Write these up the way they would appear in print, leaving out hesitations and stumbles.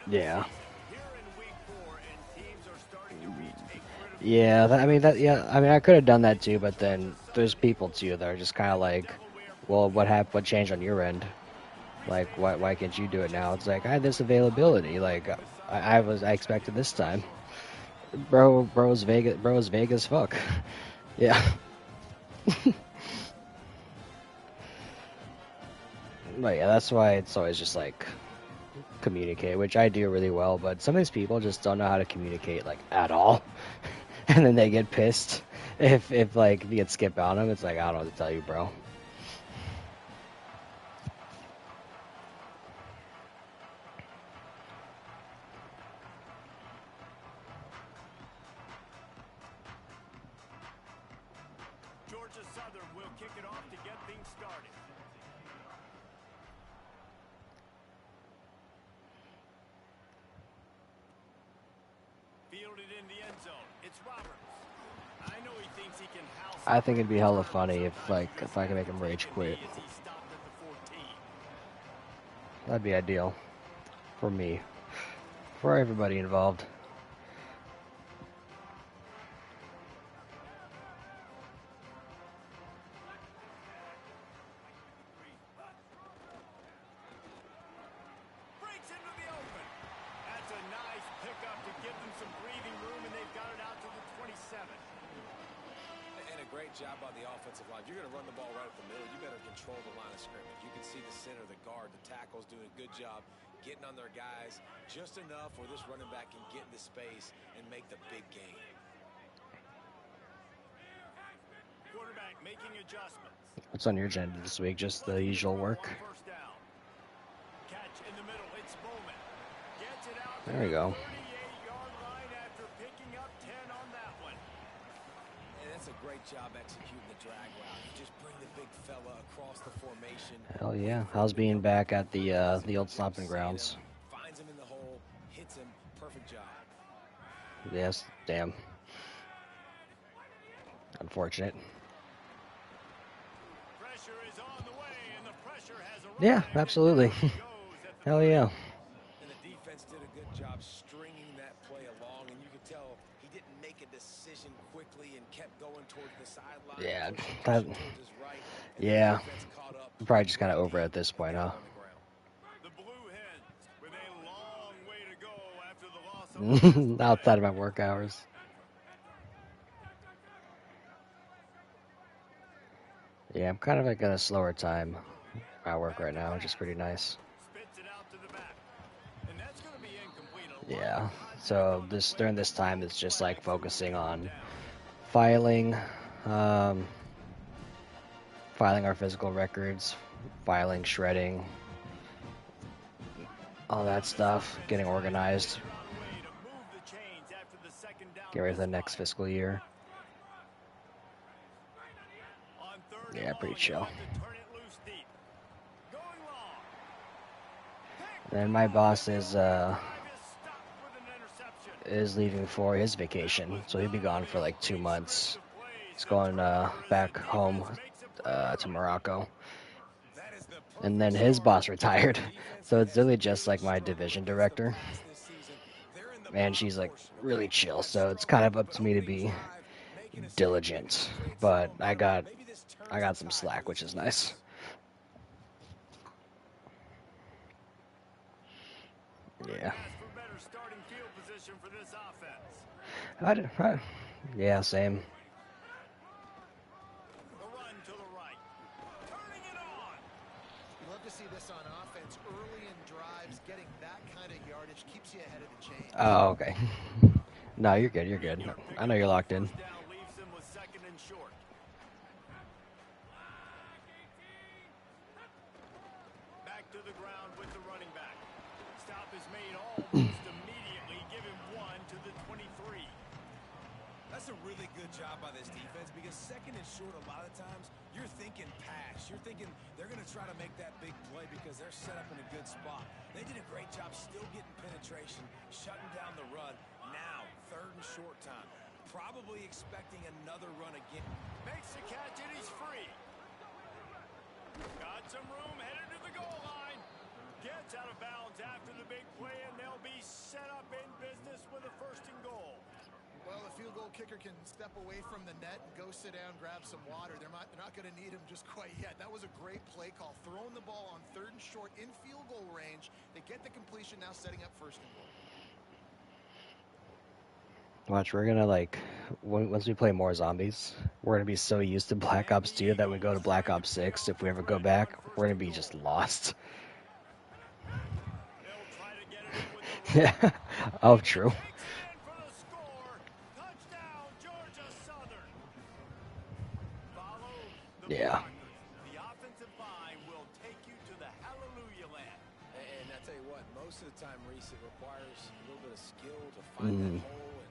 Yeah. Yeah, I mean yeah, I mean I could have done that too, but then there's people too that are just kind of like, well, what changed on your end? Like, why can't you do it now? It's like I had this availability. Like, I expected this time. Bro's Vegas fuck. Yeah. But yeah, that's why it's always just like communicate, which I do really well, but some of these people just don't know how to communicate like at all. And then they get pissed if like you get skipped on them. It's like I don't know what to tell you, bro. Georgia Southern will kick it off to get things started. Fielded in the end zone. It's Roberts. I know he thinks he can house I up think it'd every be hella turn, but funny sometimes you if just I can have make to him take rage a quit. knee as he stopped at the 14. That'd be ideal for me, for everybody involved. Breaks into the open. That's a nice pickup to give them some breathing room, and they've got it out to the 27. And a great job by the offensive line. You're going to run the ball right up the middle. You better control the line of scrimmage. You can see the center, the guard, the tackles doing a good job getting on their guys just enough where this running back can get into space and make the big game. Quarterback making adjustments. What's on your agenda this week? Just the usual work. First down. Catch in the middle. It's Bowman. Gets it out to There we the go. 38-yard line after picking up 10 on that one. And that's a great job executing the drag route. You just bring the big fella across the formation. Hell yeah. How's being back at the old stomping grounds? Finds him in the hole, hits him. Perfect job. Yes, damn. Unfortunate. Pressure is on the way, and the pressure has arrived. Yeah, absolutely. Hell yeah. And the defense did a good job stringing that play along, and you could tell he didn't make a decision quickly and kept going towards the sideline. Yeah, Towards that, his right, yeah. caught up. I'm probably just kind of over it at this point, huh? The Blue Hens with a long way to go after the loss of Outside of my work hours. Yeah, I'm kind of like at a slower time at work right now, which is pretty nice. spits it out to the back. And that's going to be incomplete. Yeah, so during this time, it's just like focusing on filing, um, filing our physical records, filing, shredding, all that stuff, getting organized, get ready for the next fiscal year. Yeah, pretty chill. And my boss is leaving for his vacation, so he'll be gone for like 2 months. He's going back home to Morocco. And then his boss retired, so it's really just like my division director. And she's like really chill, so it's kind of up to me to be diligent. But I got some slack, which is nice. Yeah. Yeah, same. You love to see this on offense early in drives. Getting that kind of yardage keeps you ahead of the chain. Oh, okay. No, you're good. You're good. I know you're locked in. Back to the ground with the running back. Stop is made almost immediately. Give him one to the 23. That's a really good job by this defense because second and short, a lot of times you're thinking pass. You're thinking they're going to try to make that big play because they're set up in a good spot. They did a great job still getting penetration, shutting down the run. Now, third and short time. Probably expecting another run again. Makes the catch and he's free. Got some room headed to the goal line. Gets out of bounds after the big play and they'll be set up in business with a 1st and goal. Well, the field goal kicker can step away from the net and go sit down, grab some water. They're not going to need him just quite yet. That was a great play call. Throwing the ball on 3rd and short in field goal range. They get the completion, now setting up 1st and goal. Watch, we're gonna like once we play more zombies, we're gonna be so used to Black Ops 2 that we go to Black Ops 6. If we ever go back, we're gonna be just lost. They'll try to get it in with the Yeah. Oh, true. takes it in for the score. Touchdown, Georgia Southern. Follow the Yeah. blockers. The offensive line will take you to the hallelujah land. And I tell you what, most of the time, Reese, it requires a little bit of skill to find that hole and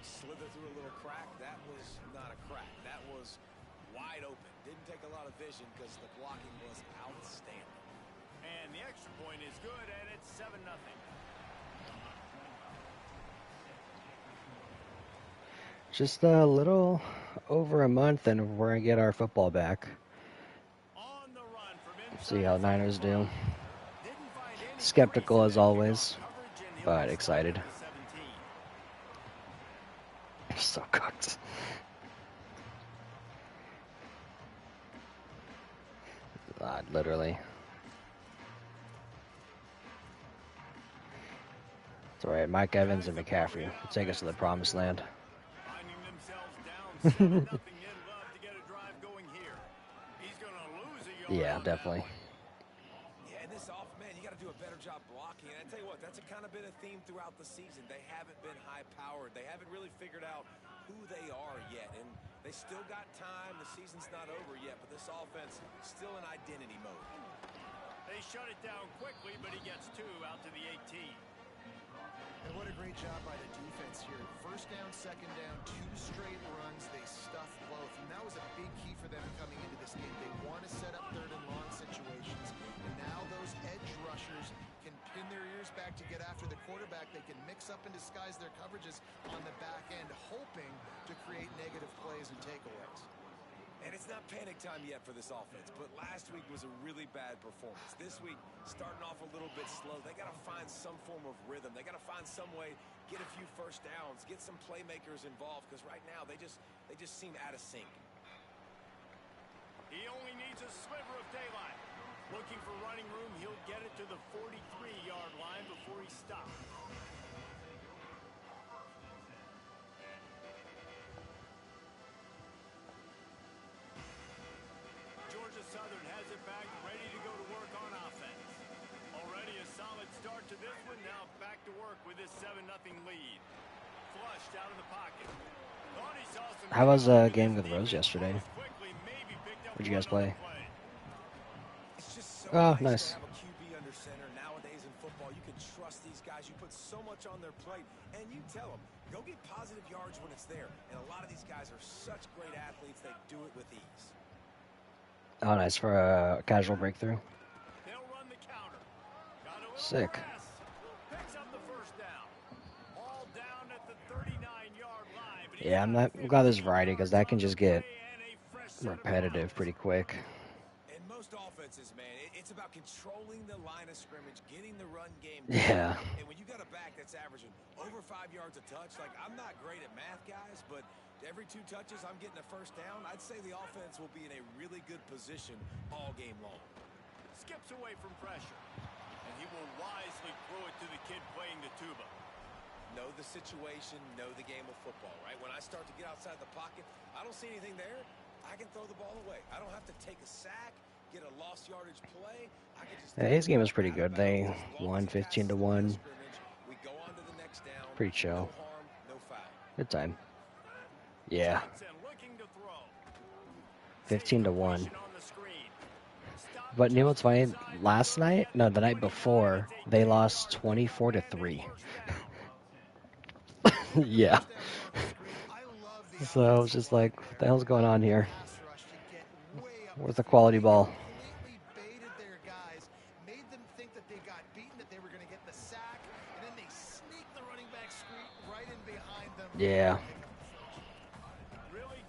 slither through a little crack. That was not a crack. That was wide open. Didn't take a lot of vision because the blocking was outstanding. And the extra point is good, and it's 7-0. Just a little over a month, and we're gonna get our football back. On the run from inside. See how Niners do. Didn't find any Skeptical as grace in that always, coverage, and he'll but be excited. sliding to 17. So cooked. Literally. It's alright, Mike Evans and McCaffrey will take us to the promised land. Finding themselves down 7-0. They'd love to get a drive going here. He's going to lose a yard. Yeah, on that definitely. one. Yeah, and this off, man, you got to do a better job blocking. And I tell you what, that's a kind of been a theme throughout the season. They haven't been high-powered. They haven't really figured out who they are yet. And they still got time. The season's not over yet, but this offense still in identity mode. They shut it down quickly, but he gets 2 out to the 18. And what a great job by the defense here. 1st down, 2nd down, 2 straight runs. They stuffed both. And that was a big key for them coming into this game. They want to set up 3rd and long situations. And now those edge rushers can pin their ears back to get after the quarterback. They can mix up and disguise their coverages on the back end, hoping to create negative plays and takeaways. And it's not panic time yet for this offense, but last week was a really bad performance. This week, starting off a little bit slow. They got to find some form of rhythm. They got to find some way, get a few 1st downs, get some playmakers involved, because right now they just seem out of sync. He only needs a sliver of daylight. Looking for running room, he'll get it to the 43-yard line before he stops. Georgia Southern has it back, ready to go to work on offense. Already a solid start to this one, now back to work with his 7-0 lead. Flushed out of the pocket. Thought he saw some How was Game with Rose yesterday? quickly, maybe picked up What'd you guys one on play? the play. It's just so Oh, nice nice. to have a QB under center. Nowadays in football, you can trust these guys. You put so much on their plate, and you tell them, go get positive yards when it's there. And a lot of these guys are such great athletes, they do it with ease. Oh, nice for a casual breakthrough. They'll run the counter. Got a little Sick. press. Picks up the 1st down. All down at the 39-yard line. But he's Yeah, I'm glad there's variety because that can just get repetitive pretty quick. In most offenses, man, it's about controlling the line of scrimmage, getting the run game. Yeah. And when you got a back that's averaging over 5 yards a touch, like I'm not great at math, guys, but every 2 touches I'm getting a 1st down. I'd say the offense will be in a really good position all game long. Skips away from pressure. And he will wisely throw it to the kid playing the tuba. Know the situation, know the game of football, right? When I start to get outside the pocket, I don't see anything there. I can throw the ball away. I don't have to take a sack, get a lost yardage play. I can just Yeah, his game was pretty good. They won 15-1. We go on to the next down. Pretty chill. No harm, no foul. Good time. Yeah, Johnson looking to throw. 15-1. On the screen. Stop But you know what's funny? Last night, no, the night before, they lost 24-3. Yeah. So I was just like, what the hell's going on here? Where's the quality ball? Completely baited their guys, made them think that they got beaten, that they were going to get the sack, and then they sneaked the running back screen right in behind them. Yeah.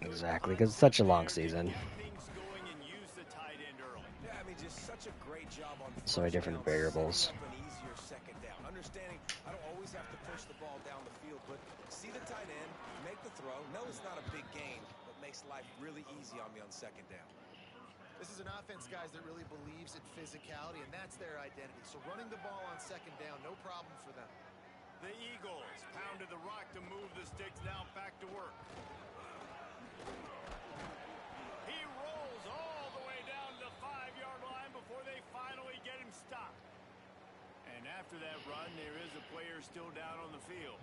Exactly, because it's such a long season. things going and use the tight end early. Yeah, I mean, just such a great job on So many different first down, variables. setting up an easier second down. Understanding I don't always have to push the ball down the field, but see the tight end, make the throw. No, it's not a big gain, but makes life really easy on me on second down. This is an offense, guys, that really believes in physicality, and that's their identity. So running the ball on second down, no problem for them. The Eagles pounded the rock to move the sticks, now back to work. He rolls all the way down to the 5-yard line before they finally get him stopped. And after that run, there is a player still down on the field.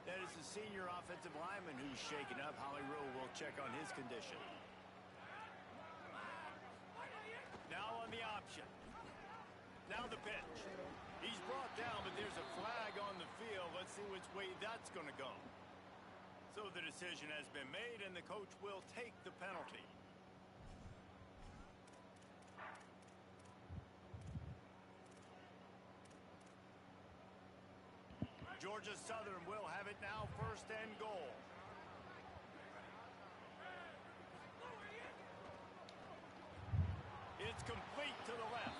That is the senior offensive lineman who's shaken up. Holly Rowe will check on his condition. Now on the option. Now the pitch. He's brought down, but there's a flag on the field. Let's see which way that's going to go. So the decision has been made, and the coach will take the penalty. Georgia Southern will have it now, first and goal. It's complete to the left.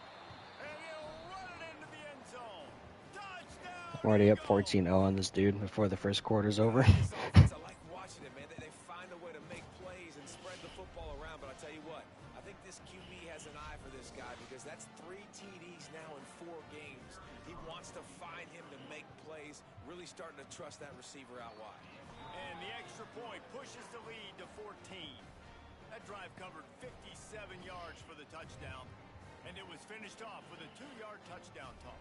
And he'll run it into the end zone. Touchdown! We're already up 14-0 on this dude before the first quarter's over. This offense, I like watching it, man. They find a way to make plays and spread the football around. But I tell you what, I think this QB has an eye for this guy because that's 3 TDs now in 4 games. He wants to find him to make plays, really starting to trust that receiver out wide. And the extra point pushes the lead to 14. That drive covered 57 yards for the touchdown, and it was finished off with a 2-yard touchdown toss.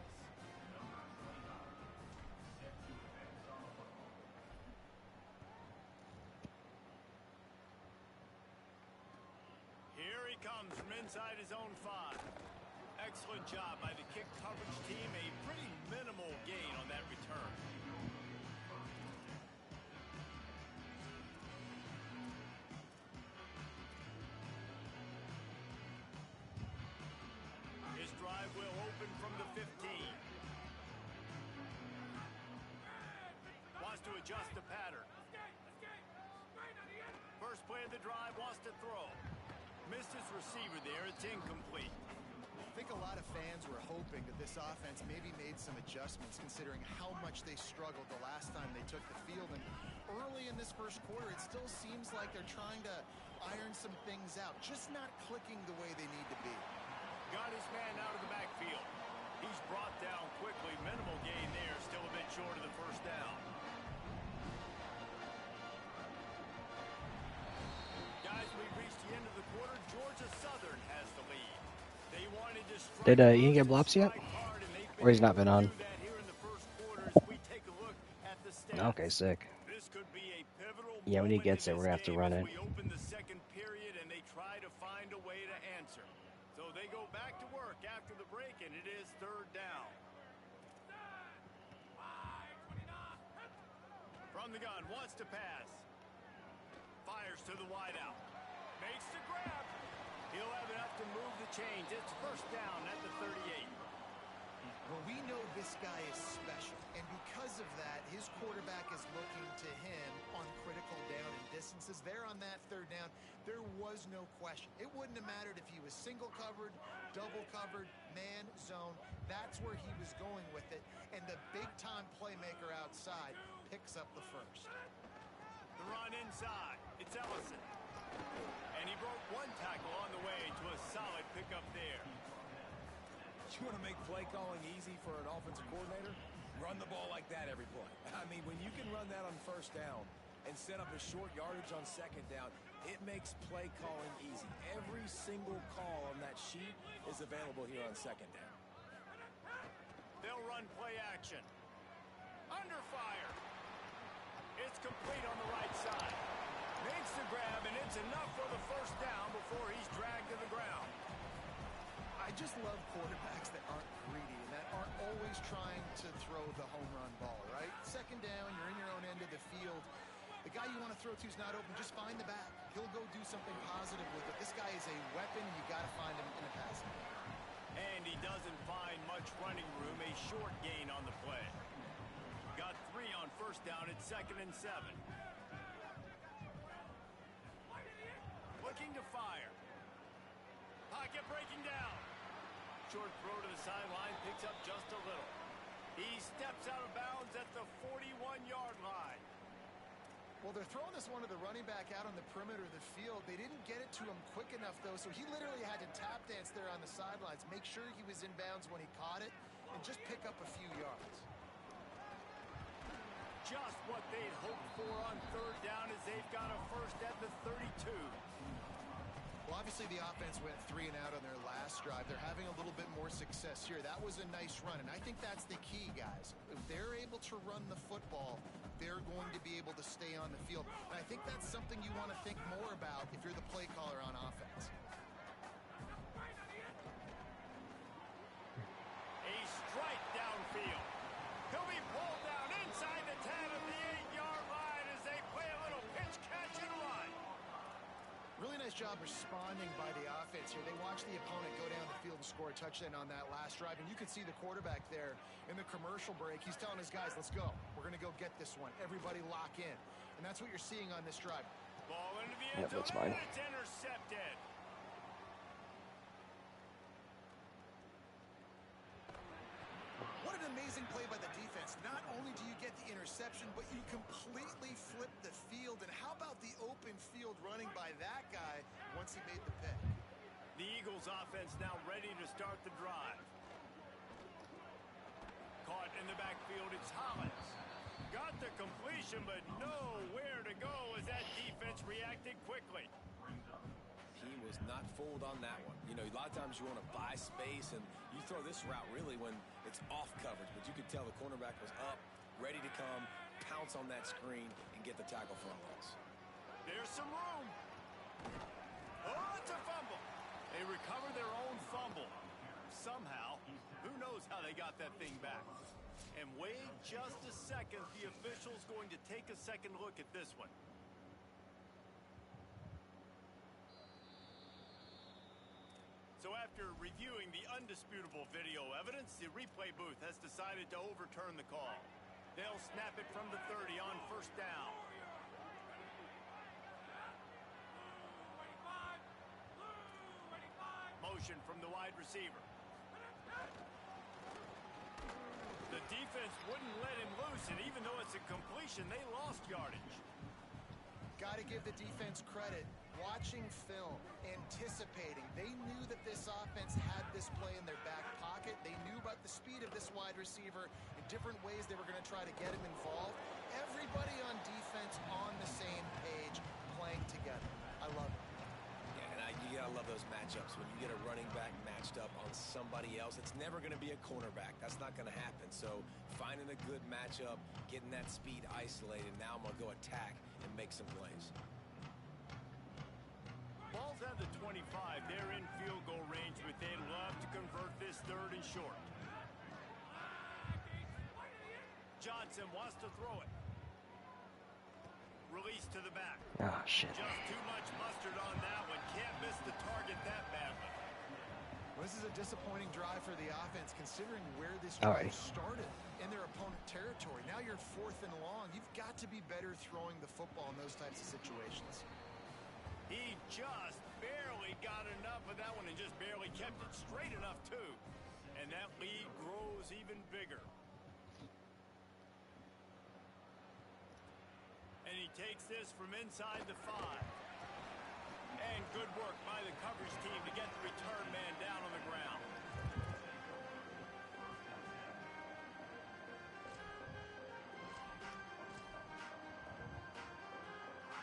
Here he comes from inside his own 5. Excellent job by the kick coverage team. A pretty minimal gain on that return. His drive will open from the 15. Wants to adjust the pattern. First play of the drive, wants to throw. Missed his receiver there. It's incomplete. I think a lot of fans were hoping that this offense maybe made some adjustments considering how much they struggled the last time they took the field. And early in this first quarter, it still seems like they're trying to iron some things out, just not clicking the way they need to be. Got his man out of the backfield. He's brought down quickly. Minimal gain there. Still a bit short of the first down. Guys, we've reached the end of the quarter. Georgia Southern has the lead. They wanted to strike. Did Ian get blops yet? Or he's not been on? Okay, sick. This could be a pivotal Yeah, when he moment gets in it, we're this gonna have to game run as it. We open the second period and they try to find a way to answer. So they go back to work after the break, and it is third down. From the gun, wants to pass. Fires to the wideout. Makes the grab. He'll have enough to move the chains. It's first down at the 38. Well, we know this guy is special, and because of that, his quarterback is looking to him on critical down and distances. There on that third down, there was no question. It wouldn't have mattered if he was single covered, double covered, man, zone. That's where he was going with it, and the big-time playmaker outside picks up the first. The run inside. It's Ellison. And he broke one tackle on the way to a solid pickup there. You want to make play calling easy for an offensive coordinator? Run the ball like that every play. I mean, when you can run that on first down and set up a short yardage on second down, it makes play calling easy. Every single call on that sheet is available here on second down. They'll run play action. Under fire. It's complete on the right side. Makes the grab, and it's enough for the first down before he's dragged to the ground. I just love quarterbacks that aren't greedy and that aren't always trying to throw the home run ball, right? Second down, you're in your own end of the field. The guy you want to throw to is not open. Just find the back. He'll go do something positive with it. This guy is a weapon. You got to find him in a passing game. And he doesn't find much running room. A short gain on the play. Got 3 on first down at 2nd and 7. Looking to fire. Pocket breaking down. Short throw to the sideline, picks up just a little. He steps out of bounds at the 41-yard line. Well, they're throwing this one to the running back out on the perimeter of the field. They didn't get it to him quick enough, though, so he literally had to tap dance there on the sidelines, make sure he was in bounds when he caught it, and just pick up a few yards. Just what they'd hoped for on third down as they've got a first at the 32. Well, obviously the offense went 3 and out on their last drive. They're having a little bit more success here. That was a nice run, and I think that's the key, guys. If they're able to run the football, they're going to be able to stay on the field. And I think that's something you want to think more about if you're the play caller on offense. A strike downfield. He'll be pulled down inside the 10 of the 8-yard line as they play a little pitch, catch, and run. Really nice job responding by the offense here. They watched the opponent go down the field and score a touchdown on that last drive. And you could see the quarterback there in the commercial break. He's telling his guys, let's go. We're going to go get this one. Everybody lock in. And that's what you're seeing on this drive. Ball into the end zone, that's fine. and it's intercepted. What an amazing play by the defense. Not only do you get the interception, but you completely flip the field. And how about the open field running by that guy once he made the pick? The Eagles offense now ready to start the drive. Caught in the backfield, it's Hollins. Got the completion, but nowhere to go as that defense reacted quickly. He was not fooled on that one. You know, a lot of times you want to buy space, and you throw this route really when it's off coverage. But you could tell the cornerback was up, ready to come, pounce on that screen, and get the tackle for a loss. There's some room. Oh, it's a fumble. They recover their own fumble. Somehow, who knows how they got that thing back. And wait just a second, the official's going to take a second look at this one. So after reviewing the undisputable video evidence, the replay booth has decided to overturn the call. They'll snap it from the 30 on first down. Motion from the wide receiver. The defense wouldn't let him loose, and even though it's a completion, they lost yardage. Got to give the defense credit. Watching film, anticipating. They knew that this offense had this play in their back pocket. They knew about the speed of this wide receiver in different ways they were going to try to get him involved. Everybody on defense on the same page, playing together. I love it. Yeah, and you got to love those matchups. When you get a running back matched up on somebody else, it's never going to be a cornerback. That's not going to happen. So finding a good matchup, getting that speed isolated, now I'm going to go attack and make some plays. Ball's at the 25. They're in field goal range, but they'd love to convert this third and short. Johnson wants to throw it. Release to the back. Oh, shit. Just too much mustard on that one. Can't miss the target that badly. Well, this is a disappointing drive for the offense, considering where this drive started in their opponent territory. Now you're 4th and long. You've got to be better throwing the football in those types of situations. He just barely got enough of that one and just barely kept it straight enough, too. And that lead grows even bigger. And he takes this from inside the 5. And good work by the coverage team to get the return man down on the ground.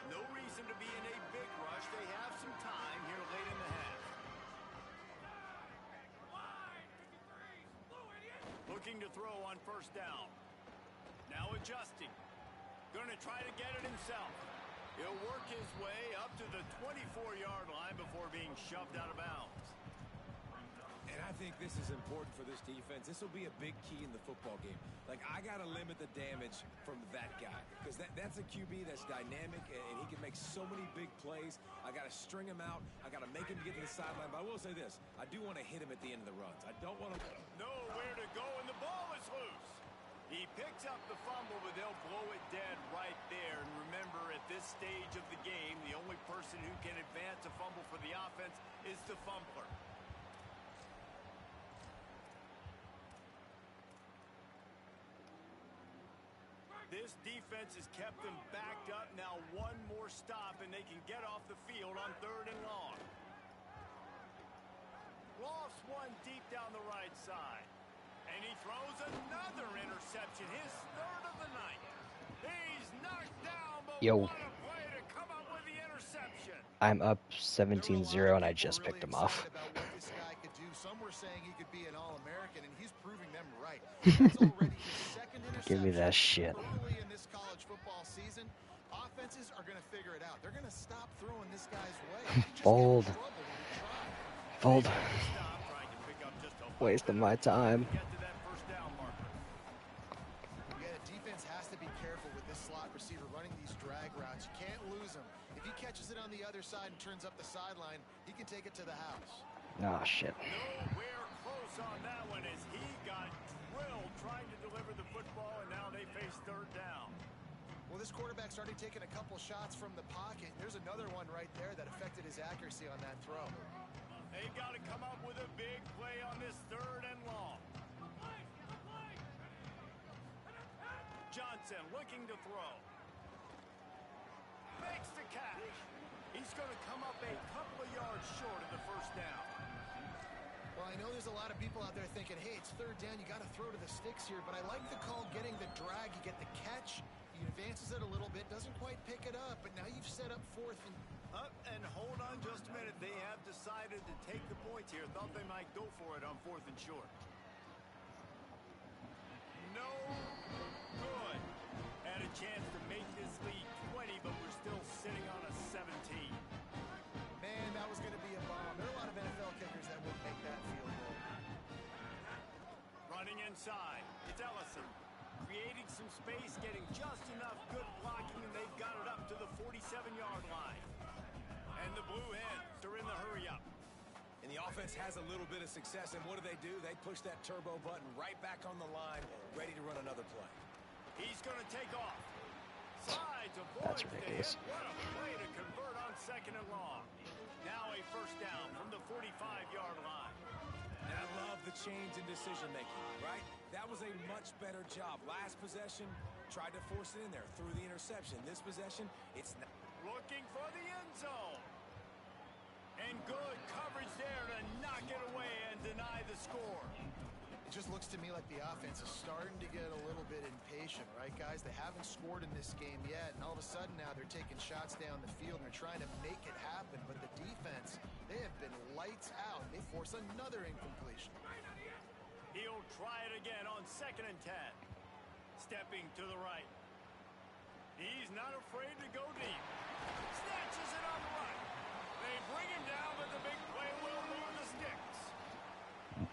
No reason to be in a big rush. They have some time here late in the half. Looking to throw on first down. Now adjusting. Going to try to get it himself. He'll work his way up to the 24-yard line before being shoved out of bounds. And I think this is important for this defense. This will be a big key in the football game. Like, I got to limit the damage from that guy because that's a QB that's dynamic, and he can make so many big plays. I got to string him out. I got to make him get to the sideline. But I will say this. I do want to hit him at the end of the runs. I don't want to... Nowhere to go, and the ball is loose. He picks up the fumble, but they'll blow it dead right there. And remember, at this stage of the game, the only person who can advance a fumble for the offense is the fumbler. This defense has kept them backed up. Now one more stop, and they can get off the field on 3rd and long. Lofts one deep down the right side. And he throws another interception, his 3rd of the night. He's knocked down, but what a play to come up with the interception. I'm up 17-0, and I just picked him off. About what this guy could do. Some were saying he could be an All-American, and he's proving them right. That's already his 2nd interception. Give me that shit. Early in this college football season, offenses are going to figure it out. They're going to stop throwing this guy's way. Fold. Fold. Wasting my time. Has to be careful with this slot receiver running these drag routes. You can't lose him. If he catches it on the other side and turns up the sideline, he can take it to the house. Oh, shit. Nowhere close on that one as he got drilled trying to deliver the football, and now they face 3rd down. Well, this quarterback's already taken a couple shots from the pocket. There's another one right there that affected his accuracy on that throw. They've got to come up with a big play on this 3rd and long. Johnson looking to throw. Makes the catch. He's going to come up a couple of yards short of the 1st down. Well, I know there's a lot of people out there thinking, hey, it's 3rd down, you got to throw to the sticks here, but I like the call getting the drag. You get the catch, he advances it a little bit, doesn't quite pick it up, but now you've set up 4th and... Up and hold on just a minute. They have decided to take the points here. Thought they might go for it on 4th and short. No good. Had a chance to make this lead 20, but we're still sitting on a 17. Man, that was going to be a bomb. There are a lot of NFL kickers that would make that field goal. Running inside. It's Ellison. Creating some space, getting just enough good blocking, and they've got it up to the 47-yard line. And the Blue Hens are in the hurry-up. And the offense has a little bit of success, and what do? They push that turbo button right back on the line, ready to run another play. He's going to take off. Sides avoids That's ridiculous. What a play to convert on 2nd and long. Now a 1st down from the 45-yard line. And I love the change in decision-making, right? That was a much better job. Last possession, tried to force it in there through the interception. This possession, it's not. Looking for the end zone. And good coverage there to knock it away and deny the score. It just looks to me like the offense is starting to get a little bit impatient, right, guys? They haven't scored in this game yet, and all of a sudden now they're taking shots down the field and they're trying to make it happen. But the defense, they have been lights out. They force another incompletion. He'll try it again on 2nd and 10. Stepping to the right. He's not afraid to go deep. Snatches it on the right. They bring him down, but the big play will move the sticks.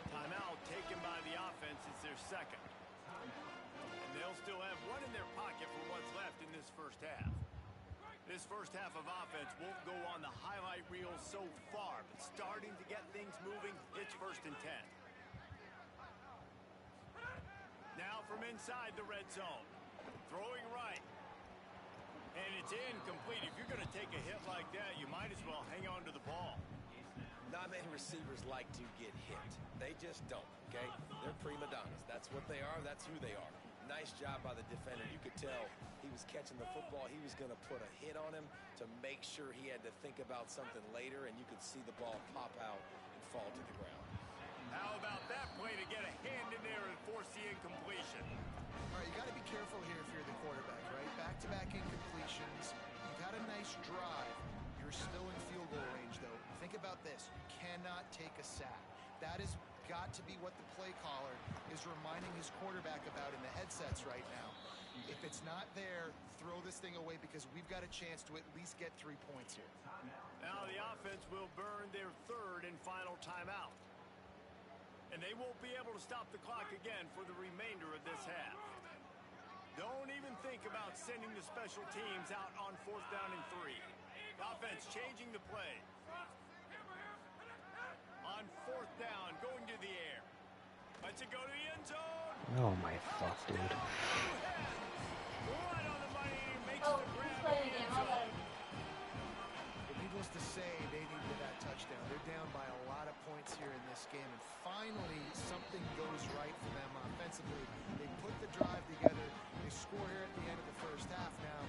Timeout taken by the offense. It's their 2nd. And they'll still have one in their pocket for what's left in this 1st half. This 1st half of offense won't go on the highlight reel so far, but starting to get things moving, it's 1st and 10. Now from inside the red zone. Throwing right. And it's incomplete. If you're going to take a hit like that, you might as well hang on to the ball. Not many receivers like to get hit. They just don't, okay? They're prima donnas. That's what they are. That's who they are. Nice job by the defender. You could tell he was catching the football. He was going to put a hit on him to make sure he had to think about something later, and you could see the ball pop out and fall to the ground. How about that play to get a hand in there and force the incompletion? All right, you got to be careful here if you're the quarterback, right? Back-to-back incompletions. You've had a nice drive. You're still in field goal range, though. Think about this. You cannot take a sack. That has got to be what the play caller is reminding his quarterback about in the headsets right now. If it's not there, throw this thing away because we've got a chance to at least get 3 points here. Now the offense will burn their 3rd and final timeout. And they won't be able to stop the clock again for the remainder of this half. Don't even think about sending the special teams out on 4th down and 3. Offense changing the play. On 4th down, going to the air. Lets it go to the end zone. Oh my fuck, dude. Right on the money, makes the grab in the end zone. But needless to say, they needed that touchdown. They're down by a lot of points here in this game, and finally something something goes right for them offensively. They put the drive together. They score here at the end of the first half. Now,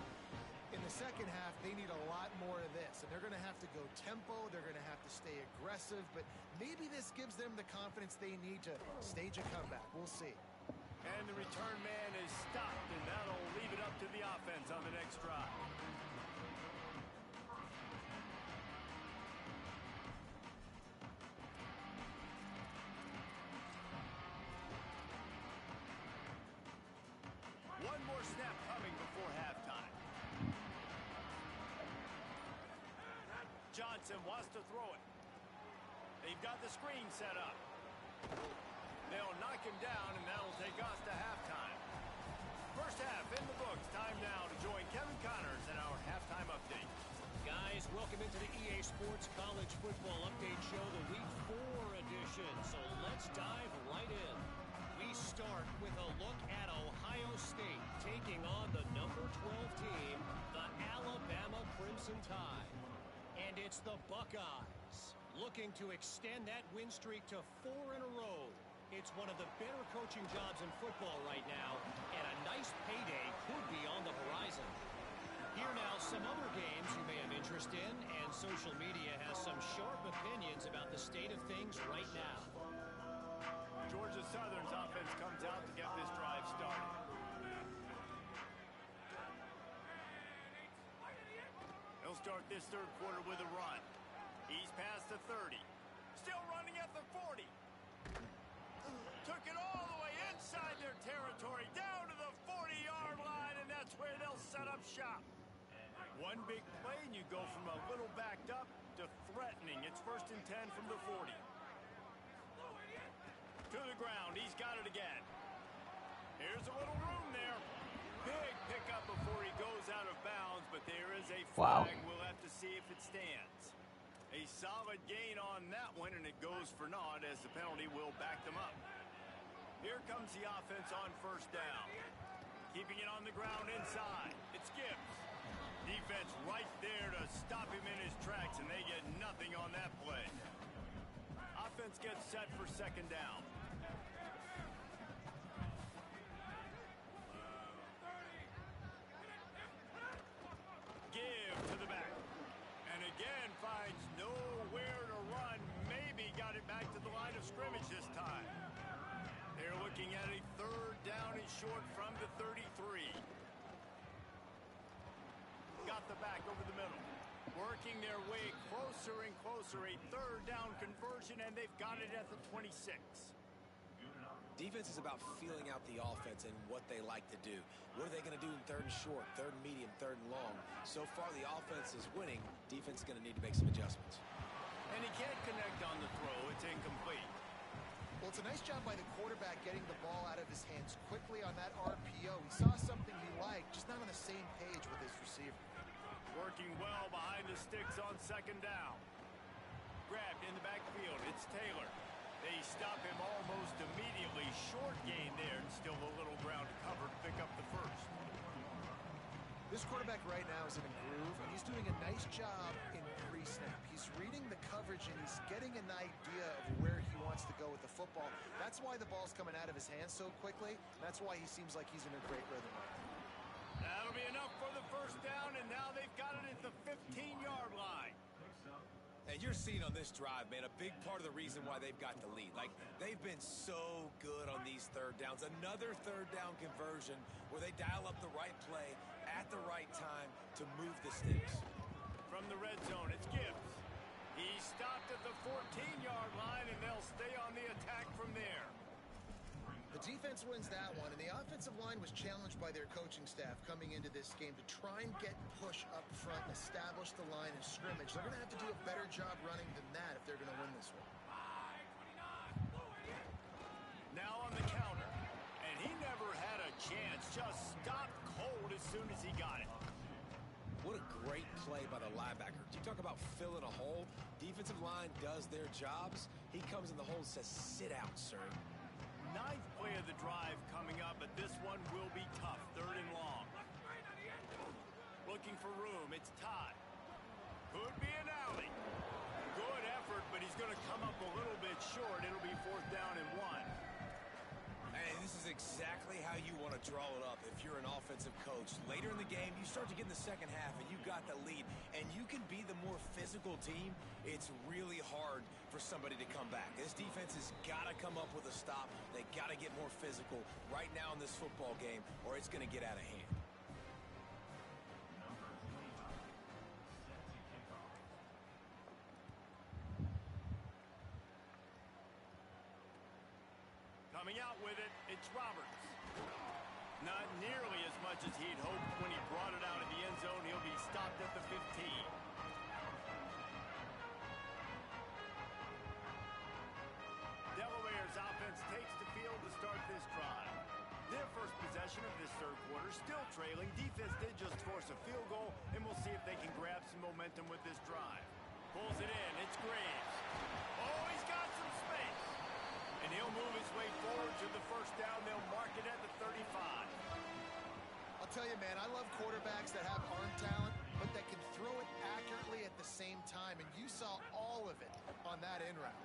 in the second half, they need a lot more of this, and they're going to have to go tempo. They're going to have to stay aggressive, but maybe this gives them the confidence they need to stage a comeback. We'll see. And the return man is stopped, and that'll leave it up to the offense on the next drive. One more snap coming before halftime. Johnson wants to throw it. They've got the screen set up. They'll knock him down, and that'll take us to halftime. First half in the books. Time now to join Kevin Connors in our halftime update. Guys, welcome into the EA Sports College Football Update Show, the Week 4 edition. So let's dive right in. We start with a look at Ohio State taking on the number 12 team, the Alabama Crimson Tide. And it's the Buckeyes looking to extend that win streak to 4 in a row. It's one of the better coaching jobs in football right now, and a nice payday could be on the horizon. Here now, some other games you may have interest in, and social media has some sharp opinions about the state of things right now. Georgia Southern's offense comes out to get this drive started. He'll start this third quarter with a run. He's past the 30. Still running at the 40. Took it all the way inside their territory, down to the 40-yard line, and that's where they'll set up shop. One big play, and you go from a little backed up to threatening. It's 1st and 10 from the 40. To the ground, he's got it again. Here's a little room there. Big pickup before he goes out of bounds, but there is a flag. Wow. We'll have to see if it stands. A solid gain on that one, and it goes for naught as the penalty will back them up. Here comes the offense on first down. Keeping it on the ground inside. It's Gibbs. Defense right there to stop him in his tracks, and they get nothing on that play. Offense gets set for second down. Give to the back. And again finds nowhere to run. Maybe got it back to the line of scrimmage this time. They're looking at a third down and short from the 33. Got the back over the middle. Working their way closer and closer. A third down conversion, and they've got it at the 26. Defense is about feeling out the offense and what they like to do. What are they going to do in third and short, third and medium, third and long? So far, the offense is winning. Defense is going to need to make some adjustments. And he can't connect on the throw. It's incomplete. Well, it's a nice job by the quarterback getting the ball out of his hands quickly on that RPO. He saw something he liked, just not on the same page with his receiver. Working well behind the sticks on second down. Grabbed in the backfield. It's Taylor. They stop him almost immediately. Short gain there, and still a little ground to cover to pick up the first. This quarterback right now is in a groove, and he's doing a nice job in pre-snap. He's reading the coverage, and he's getting an idea of where he wants to go with the football. That's why the ball's coming out of his hands so quickly. That's why he seems like he's in a great rhythm right now. That'll be enough for the first down, and now they've got it at the 15-yard line. And you're seeing on this drive, man, a big part of the reason why they've got the lead. Like, they've been so good on these third downs. Another third down conversion where they dial up the right play at the right time to move the sticks. From the red zone, it's Gibbs. He stopped at the 14-yard line, and they'll stay on the attack from there. The defense wins that one, and the offensive line was challenged by their coaching staff coming into this game to try and get push up front and establish the line of scrimmage. They're going to have to do a better job running than that if they're going to win this one. Now on the counter, and he never had a chance. Just stopped cold as soon as he got it. What a great play by the linebacker. You talk about filling a hole. Defensive line does their jobs. He comes in the hole and says, sit out, sir. Ninth play of the drive coming up, but this one will be tough. Third and long. Looking for room. It's Todd. Could be an alley. Good effort, but he's going to come up a little bit short. It'll be fourth down and 1. draw it up if you're an offensive coach. Later in the game, you start to get in the second half, and you got the lead, and you can be the more physical team. It's really hard for somebody to come back. This defense has got to come up with a stop. They got to get more physical right now in this football game, or it's going to get out of hand. Coming out with it, it's Roberts. Not nearly as much as he'd hoped when he brought it out of the end zone. He'll be stopped at the 15. Delaware's offense takes the field to start this drive. Their first possession of this third quarter, still trailing. Defense did just force a field goal, and we'll see if they can grab some momentum with this drive. Pulls it in, it's Graves. Oh, he's got some space. And he'll move his way forward to the first down. They'll mark it at the 35. I'll tell you, man, I love quarterbacks that have arm talent, but that can throw it accurately at the same time. And you saw all of it on that in route.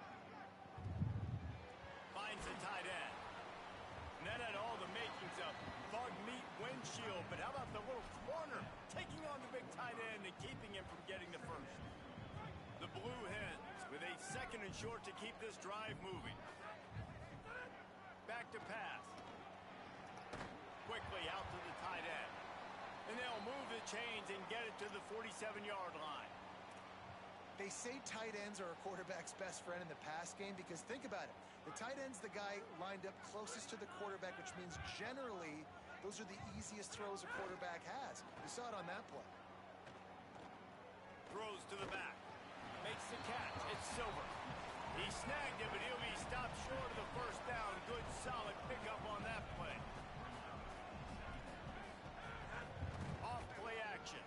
Finds a tight end. And that had all the makings of bug meat windshield. But how about the little corner taking on the big tight end and keeping him from getting the first? The Blue Hens with a 2nd and short to keep this drive moving. Back to pass. Quickly out to the tight end. And they'll move the chains and get it to the 47-yard line. They say tight ends are a quarterback's best friend in the pass game because think about it. The tight end's the guy lined up closest to the quarterback, which means generally those are the easiest throws a quarterback has. You saw it on that play. Throws to the back. Makes the catch. It's Silver. He snagged it, but he'll be stopped short of the first down. Good, solid pickup on that play. Off play action.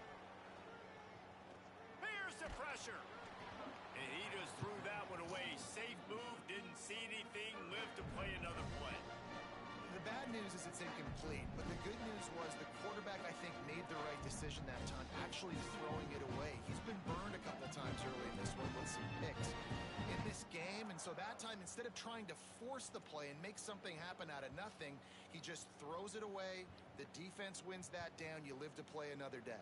Here's the pressure. And he just threw that one away. Safe move, didn't see anything, lived to play another play. The bad news is it's incomplete, but the good news was the quarterback, I think, made the right decision that time, actually throwing it away. He's been burned a couple times early in this one with some picks in this game, and so that time, instead of trying to force the play and make something happen out of nothing, he just throws it away. The defense wins that down. You live to play another day.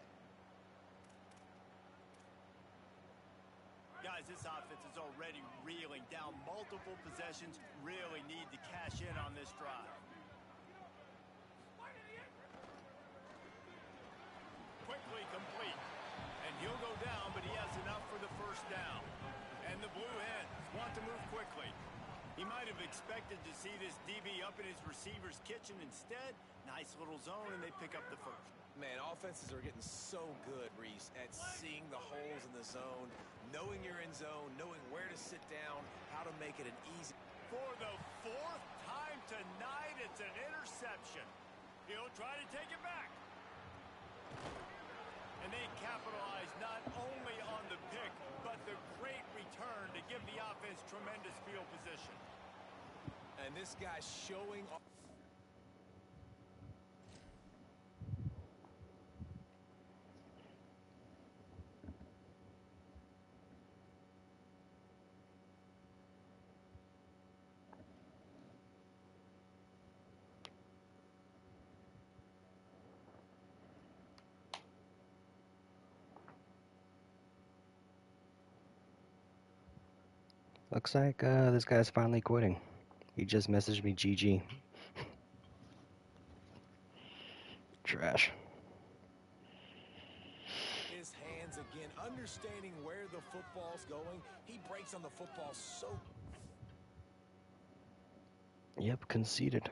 Guys, this offense is already reeling down multiple possessions. Really need to cash in on this drive. Quickly complete. And he'll go down, but he has enough for the first down. And the Blue Hens want to move quickly. He might have expected to see this DB up in his receiver's kitchen. Instead, nice little zone, and they pick up the first. Man, offenses are getting so good, Reese, at seeing the holes in the zone, knowing you're in zone, knowing where to sit down, how to make it an easy. For the 4th time tonight, it's an interception. He'll try to take it back. And they capitalize not only on the pick, but the great return to give the offense tremendous field position. And this guy's showing off. Looks like this guy's finally quitting. He just messaged me GG. Trash. His hands again, understanding where the football's going. He breaks on the football so. Yep, conceded.